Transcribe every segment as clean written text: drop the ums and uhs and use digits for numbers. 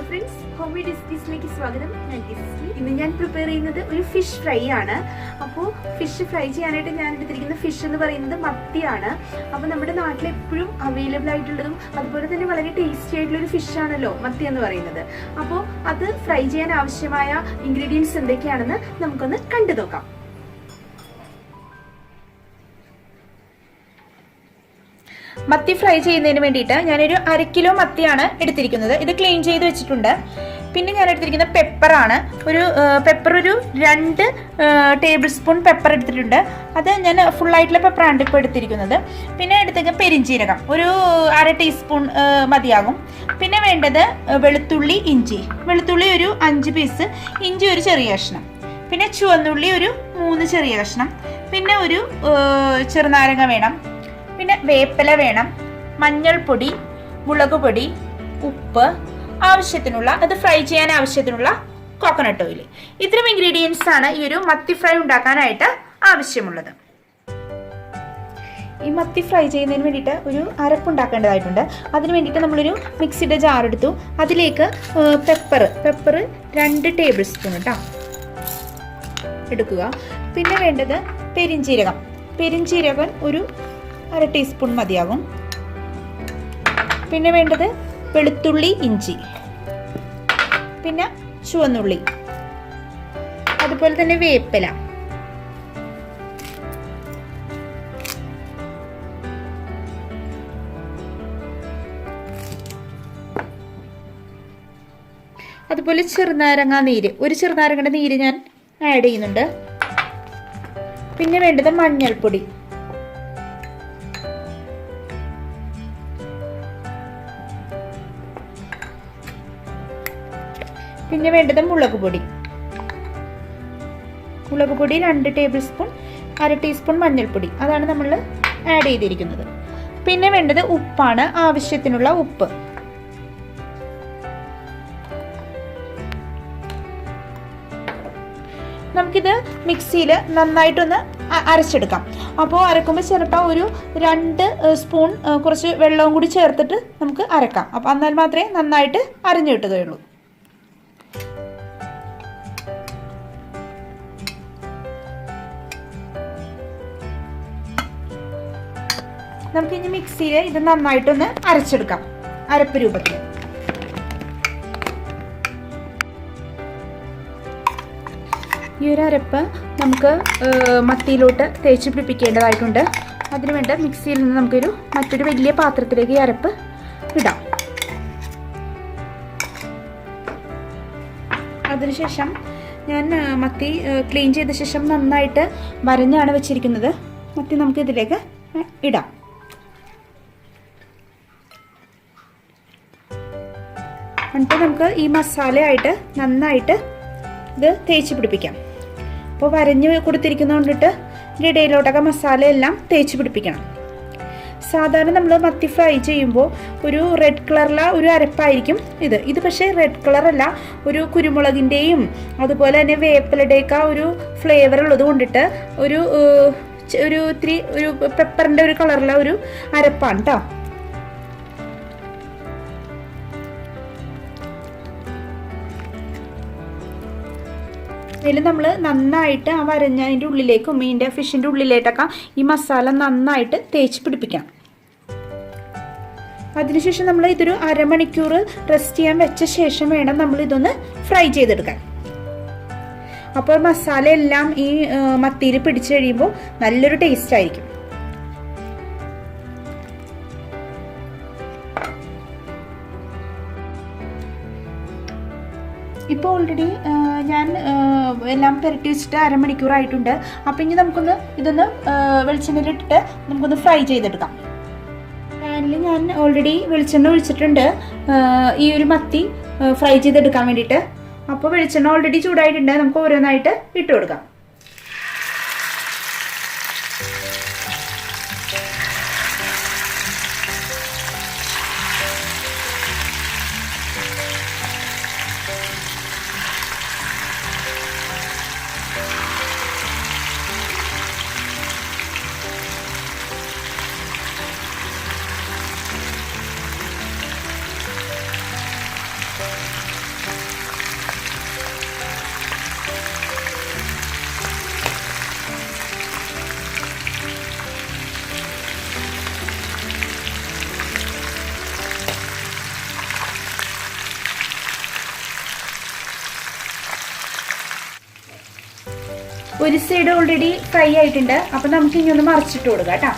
friends, home made dishes സ്വാഗതം. ഇന്ന് ഞാൻ പ്രിപ്പയർ ചെയ്യുന്നത് ഒരു ഫിഷ് ഫ്രൈ ആണ്. അപ്പോൾ ഫിഷ് ഫ്രൈ ചെയ്യാനായിട്ട് ഞാൻ എടുത്തിരിക്കുന്ന ഫിഷ് എന്ന് പറയുന്നത് മത്തിയാണ്. അപ്പോൾ നമ്മുടെ നാട്ടിൽ എപ്പോഴും അവൈലബിൾ ആയിട്ടുള്ളതും അതുപോലെ തന്നെ വളരെ ടേസ്റ്റി ആയിട്ടുള്ള ഒരു ഫിഷ് ആണല്ലോ മത്തി എന്ന് പറയുന്നത്. അപ്പോൾ അത് ഫ്രൈ ചെയ്യാൻ ആവശ്യമായ ഇൻഗ്രീഡിയൻസ് എന്തൊക്കെയാണെന്ന് നമുക്കൊന്ന് കണ്ടു നോക്കാം. മത്തി ഫ്രൈ ചെയ്യുന്നതിന് വേണ്ടിയിട്ട് ഞാനൊരു 1/2 കിലോ മത്തിയാണ് എടുത്തിരിക്കുന്നത്. ഇത് ക്ലീൻ ചെയ്ത് വെച്ചിട്ടുണ്ട്. പിന്നെ ഞാൻ എടുത്തിരിക്കുന്ന പെപ്പറാണ്. ഒരു 2 ടേബിൾ സ്പൂൺ പെപ്പർ എടുത്തിട്ടുണ്ട്. അത് ഞാൻ ഫുള്ളായിട്ടുള്ള പെപ്പറാണ് ഇപ്പോൾ എടുത്തിരിക്കുന്നത്. പിന്നെ എടുത്തേക്ക് പെരിഞ്ചീരകം ഒരു 1/2 ടീസ്പൂൺ മതിയാകും. പിന്നെ വേണ്ടത് വെളുത്തുള്ളി, ഇഞ്ചി. വെളുത്തുള്ളി ഒരു 5 പീസ്, ഇഞ്ചി ഒരു ചെറിയ കഷ്ണം, പിന്നെ ചുവന്നുള്ളി ഒരു 3 ചെറിയ കഷ്ണം, പിന്നെ ഒരു ചെറുനാരങ്ങ വേണം, പിന്നെ വേപ്പില വേണം, മഞ്ഞൾപ്പൊടി, മുളക് പൊടി, ഉപ്പ്, ആവശ്യത്തിനുള്ള അത് ഫ്രൈ ചെയ്യാൻ ആവശ്യത്തിനുള്ള കോക്കനട്ട് ഓയിൽ. ഇത്തരം ഇൻഗ്രീഡിയൻസ് ആണ് ഈ ഒരു മത്തി ഫ്രൈ ഉണ്ടാക്കാനായിട്ട് ആവശ്യമുള്ളത്. ഈ മത്തി ഫ്രൈ ചെയ്യുന്നതിന് വേണ്ടിയിട്ട് ഒരു അരപ്പുണ്ടാക്കേണ്ടതായിട്ടുണ്ട്. അതിന് വേണ്ടിയിട്ട് നമ്മളൊരു മിക്സിയുടെ ജാർ എടുത്തു. അതിലേക്ക് പെപ്പർ 2 ടേബിൾ സ്പൂൺ കേട്ടോ എടുക്കുക. പിന്നെ വേണ്ടത് പെരിഞ്ചീരകം ഒരു 1/2 ടീസ്പൂൺ മതിയാകും. പിന്നെ വേണ്ടത് വെളുത്തുള്ളി, ഇഞ്ചി, പിന്നെ ചുവന്നുള്ളി, അതുപോലെ തന്നെ വേപ്പില, അതുപോലെ ചെറുനാരങ്ങ നീര്, ഒരു ചെറുനാരങ്ങയുടെ നീര് ഞാൻ ആഡ് ചെയ്യുന്നുണ്ട്. പിന്നെ വേണ്ടത് മഞ്ഞൾപ്പൊടി, പിന്നെ വേണ്ടത് മുളക് പൊടി 2 ടേബിൾ സ്പൂൺ, 1/2 ടീസ്പൂൺ മഞ്ഞൾപ്പൊടി, അതാണ് നമ്മൾ ആഡ് ചെയ്തിരിക്കുന്നത്. പിന്നെ വേണ്ടത് ഉപ്പാണ്, ആവശ്യത്തിനുള്ള ഉപ്പ്. നമുക്കിത് മിക്സിയിൽ നന്നായിട്ടൊന്ന് അരച്ചെടുക്കാം. അപ്പോൾ അരക്കുമ്പോൾ ചിലപ്പോൾ ഒരു 2 സ്പൂൺ കുറച്ച് വെള്ളവും കൂടി ചേർത്തിട്ട് നമുക്ക് അരക്കാം. അപ്പോൾ എന്നാൽ മാത്രമേ നന്നായിട്ട് അരഞ്ഞു കിട്ടുകയുള്ളൂ. നമുക്കിനി മിക്സിയിൽ ഇത് നന്നായിട്ടൊന്ന് അരച്ചെടുക്കാം അരപ്പ് രൂപത്തിൽ. ഈ ഒരു അരപ്പ് നമുക്ക് മത്തിയിലോട്ട് തേച്ച് പിടിപ്പിക്കേണ്ടതായിട്ടുണ്ട്. അതിനുവേണ്ട മിക്സിയിൽ നിന്ന് നമുക്കൊരു മറ്റൊരു വലിയ പാത്രത്തിലേക്ക് ഈ അരപ്പ് ഇടാം. അതിനുശേഷം ഞാൻ മത്തി ക്ലീൻ ചെയ്ത ശേഷം നന്നായിട്ട് വരഞ്ഞാണ് വെച്ചിരിക്കുന്നത്. മത്തി നമുക്ക് ഇതിലേക്ക് ഇടാം. എന്നിട്ട് നമുക്ക് ഈ മസാലയായിട്ട് നന്നായിട്ട് ഇത് തേച്ച് പിടിപ്പിക്കാം. അപ്പോൾ വരഞ്ഞ് കൊടുത്തിരിക്കുന്നത് കൊണ്ടിട്ട് ഇതിൻ്റെ ഇടയിലോട്ടൊക്കെ മസാല എല്ലാം തേച്ച് പിടിപ്പിക്കണം. സാധാരണ നമ്മൾ മത്തി ഫ്രൈ ചെയ്യുമ്പോൾ ഒരു റെഡ് കളറുള്ള ഒരു അരപ്പായിരിക്കും ഇത് പക്ഷേ റെഡ് കളറല്ല, ഒരു കുരുമുളകിൻ്റെയും അതുപോലെ തന്നെ വേപ്പിലയുടെയൊക്കെ ഒരു ഫ്ലേവർ ഉള്ളത് കൊണ്ടിട്ട് ഒരു ഇത്തിരി ഒരു പെപ്പറിൻ്റെ ഒരു കളറുള്ള ഒരു അരപ്പാണ് കേട്ടോ. ഇതിൽ നമ്മൾ നന്നായിട്ട് ആ വരഞ്ഞതിൻ്റെ ഉള്ളിലേക്കും ഫിഷിൻ്റെ ഉള്ളിലേക്കൊക്കെ ഈ മസാല നന്നായിട്ട് തേച്ച് പിടിപ്പിക്കണം. അതിനുശേഷം നമ്മൾ ഇതൊരു 1/2 മണിക്കൂർ റെസ്റ്റ് ചെയ്യാൻ വെച്ച ശേഷം വേണം നമ്മൾ ഇതൊന്ന് ഫ്രൈ ചെയ്തെടുക്കാൻ. അപ്പോൾ മസാല എല്ലാം ഈ മത്തിയിൽ പിടിച്ചു കഴിയുമ്പോൾ നല്ലൊരു ടേസ്റ്റ് ആയിരിക്കും. ഇപ്പോൾ ഓൾറെഡി ഞാൻ എല്ലാം പുരട്ടി വെച്ചിട്ട് 1/2 മണിക്കൂറായിട്ടുണ്ട്. അപ്പം ഇനി ഇതൊന്ന് വെളിച്ചെണ്ണയിലിട്ടിട്ട് നമുക്കൊന്ന് ഫ്രൈ ചെയ്തെടുക്കാം. പാനിൽ ഞാൻ ഓൾറെഡി വെളിച്ചെണ്ണ ഒഴിച്ചിട്ടുണ്ട് ഈ ഒരു മത്തി ഫ്രൈ ചെയ്തെടുക്കാൻ വേണ്ടിയിട്ട്. അപ്പോൾ വെളിച്ചെണ്ണ ഓൾറെഡി ചൂടായിട്ടുണ്ട്. നമുക്ക് ഓരോന്നായിട്ട് ഇട്ട് കൊടുക്കാം. ഒരു സൈഡ് ഓൾറെഡി ഫ്രൈ ആയിട്ടുണ്ട്. അപ്പം നമുക്ക് ഇനി ഒന്ന് മറിച്ചിട്ട് കൊടുക്കാം കേട്ടോ.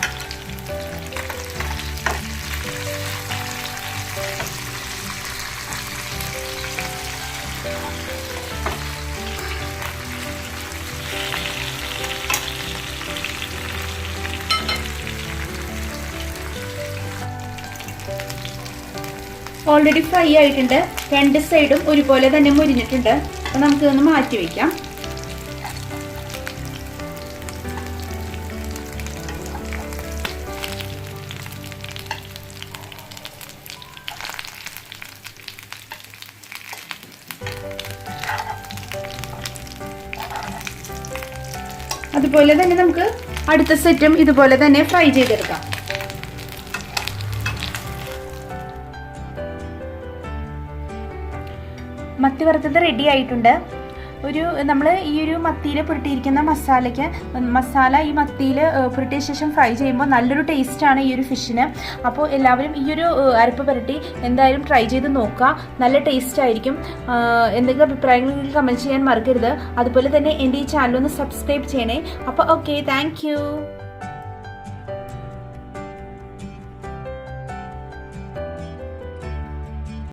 ഓൾറെഡി ഫ്രൈ ആയിട്ടുണ്ട്. രണ്ട് സൈഡും ഒരുപോലെ തന്നെ മുരിഞ്ഞിട്ടുണ്ട്. അപ്പം നമുക്കിതൊന്ന് മാറ്റി വയ്ക്കാം. അതുപോലെ തന്നെ നമുക്ക് അടുത്ത സെറ്റും ഇതുപോലെ തന്നെ ഫ്രൈ ചെയ്തെടുക്കാം. മത്തി വറുത്തത് റെഡി ആയിട്ടുണ്ട്. നമ്മൾ ഈ ഒരു മത്തിയിൽ പുരട്ടിയിരിക്കുന്ന മസാല ഈ മത്തിയിൽ പുരട്ടിയ ശേഷം ഫ്രൈ ചെയ്യുമ്പോൾ നല്ലൊരു ടേസ്റ്റാണ് ഈ ഒരു ഫിഷിന്. അപ്പോൾ എല്ലാവരും ഈ ഒരു അരപ്പ് പുരട്ടി എന്തായാലും ട്രൈ ചെയ്ത് നോക്കുക. നല്ല ടേസ്റ്റ് ആയിരിക്കും. എന്തെങ്കിലും അഭിപ്രായങ്ങൾ കമൻറ്റ് ചെയ്യാൻ മറക്കരുത്. അതുപോലെ തന്നെ എൻ്റെ ഈ ചാനൽ ഒന്ന് സബ്സ്ക്രൈബ് ചെയ്യണേ. അപ്പോൾ ഓക്കെ, താങ്ക് യു.